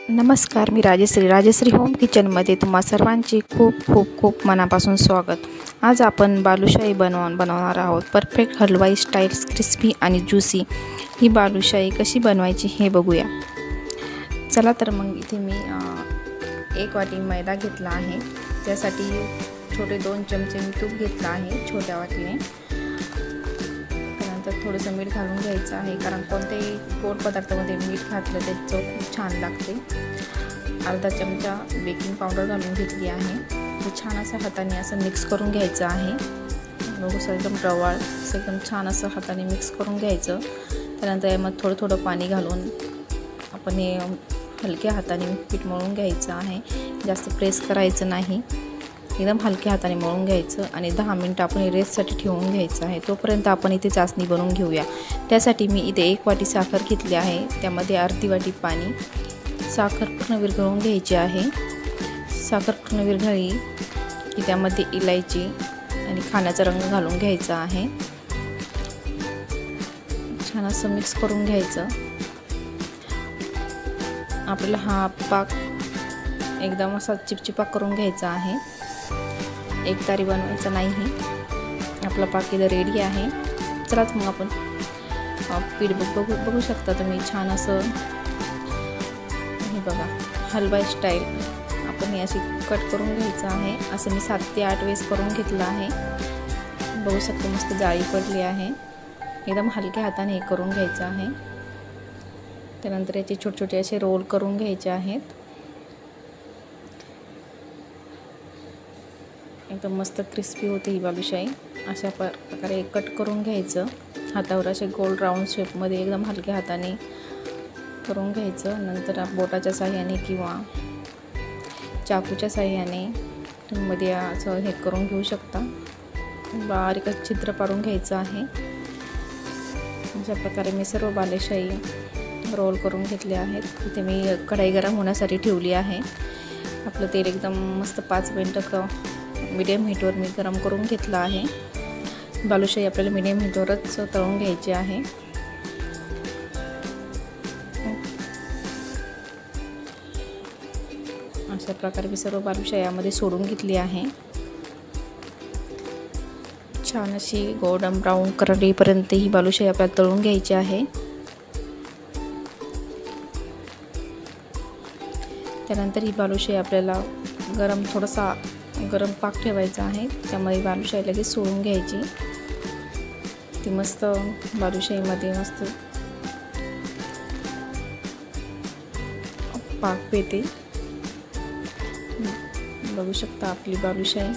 नमस्कार, मी राजश्री होम किचनमध्ये तुम्हा सर्वांचे खूप खूप खूप मनापासून स्वागत। आज आपण बालुशाही बनवणार आहोत। परफेक्ट हलवाई स्टाईल, क्रिस्पी आणि ज्युसी ही बालुशाही कशी बनवायची हे बघूया। चला तर मग इथे मी 1 वाटी मैदा घेतला आहे। त्यासाठी छोटे 2 चमचे मी तूप घेतला आहे छोट्या वाटीने। त्यानंतर थोडंसं मीठ घालून घ्यायचं आहे, कारण कोणत्याही गोड पदार्थामध्ये मीठ घातलं त्याची चव खूप छान लागते। अर्धा चमचा बेकिंग पावडर घालून घेतली आहे। हे छान असं हाताने असं मिक्स करून घ्यायचं आहे। बघू एकदम रवाळ एकदम छान असं हाताने मिक्स करून घ्यायचं। त्यानंतर यामध्ये थोडं पाणी घालून आपण हे हलक्या हाताने पीठ मळून घ्यायचं आहे। जास्त प्रेस करायचं नाही, एकदम हलक्या हाताने मळून घ्यायचं आणि 10 मिनिटं आपण रेस्टसाठी ठेवून घ्यायचं आहे। तोपर्यंत आपण इथे चासणी बनवून घेऊया। त्यासाठी मी इथे 1 वाटी साखर घेतली आहे, त्यामध्ये अर्धी वाटी पाणी। साखर पूर्ण विरघळून घ्यायची आहे। साखर पूर्ण विरघळली की त्यामध्ये इलायची आणि खाण्याचा रंग घालून घ्यायचा आहे। छान असं मिक्स करून घ्यायचं। आपल्याला हा पाक एकदम असा चिपचिपा करून घ्यायचा आहे, एकतारी बनवायचा नाही। आपला पाक इथं रेडी आहे। चलाच मग आपण पीठ बघू शकता तुम्ही, छान असं हे बघा हलवाई स्टाईल आपण हे अशी कट करून घ्यायचं आहे। असं मी 7 ते 8 वेळेस करून घेतलं आहे। बघू शकता मस्त जाळी पडली आहे। एकदम हलक्या हाताने हे करून घ्यायचं आहे। त्यानंतर याचे छोटे छोटे असे रोल करून घ्यायचे आहेत। एकदम मस्त क्रिस्पी होते ही बालुशाही। अशा प्रकारे कट करून घ्यायचं, हातावर असे गोल राऊंड शेपमध्ये एकदम हलक्या हाताने करून घ्यायचं। नंतर बोटाच्या साहाय्याने किंवा चाकूच्या साहाय्याने तुम्ही मध्ये असं हे करून घेऊ शकता। बारीक छिद्र पाडून घ्यायचं आहे। अशा प्रकारे मी सर्व बालुशाही रोल करून घेतले आहेत। इथे मी कढई गरम होण्यासाठी ठेवली आहे। आपलं तेल एकदम मस्त 5 मिनिटं मीडियम हीटवर मी गरम करून घेतलं आहे। बालुशाही आपल्याला मीडियम हीटवरच तळून घ्यायची आहे। अशा प्रकारे मी सर्व बालुशाही यामध्ये सोडून घेतली आहे। छान अशी गोल्डन ब्राऊन कलर येईपर्यंत ही बालुशाही आपल्याला तळून घ्यायची आहे। त्यानंतर ही बालुशाही आपल्याला थोडासा गरम पाक ठेवायचा आहे, त्यामध्ये बालुशाही लगेच सोडून घ्यायची। ती मस्त बालुशाहीमध्ये मस्त पाक पेते। बघू शकता आपली बालुशाही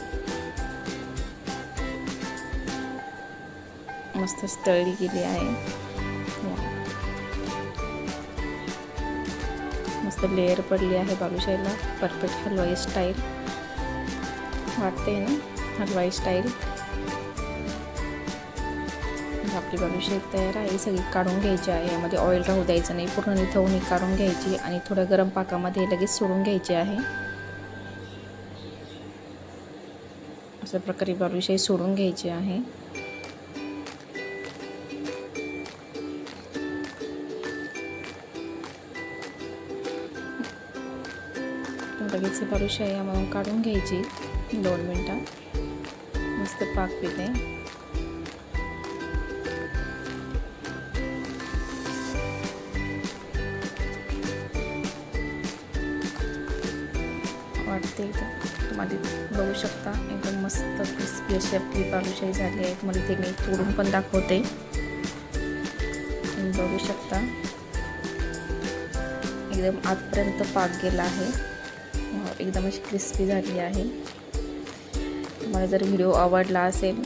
मस्त तळली गेली आहे। मस्त लेअर पडली आहे बालुशाहीला। परफेक्ट हलवाई स्टाईल वाटते ना, हलवाई स्टाईल। आपली बालुशाही तयार आहे। सगळी काढून घ्यायची आहे, यामध्ये ऑइल राहू द्यायचं नाही, पूर्ण निथळून काढून घ्यायची आणि थोड्या गरम पाकामध्ये लगेच सोडून घ्यायची आहे। अशा प्रकारे बालुशाही सोडून घ्यायची आहे। लगेच बालुशाही यामधून काढून घ्यायची 2 मिनिटं। मस्त पाक पिते। वाटते तुम्हाला बघू शकता एकदम मस्त क्रिस्पी अशी आपली बालुशाही झाली आहे। तुम्हाला इथे मी तोडून पण दाखवते, बघू शकता एकदम आतपर्यंत पाक गेला आहे। एकदम अशी क्रिस्पी झाली आहे। तुम्हाला जर व्हिडिओ आवडला असेल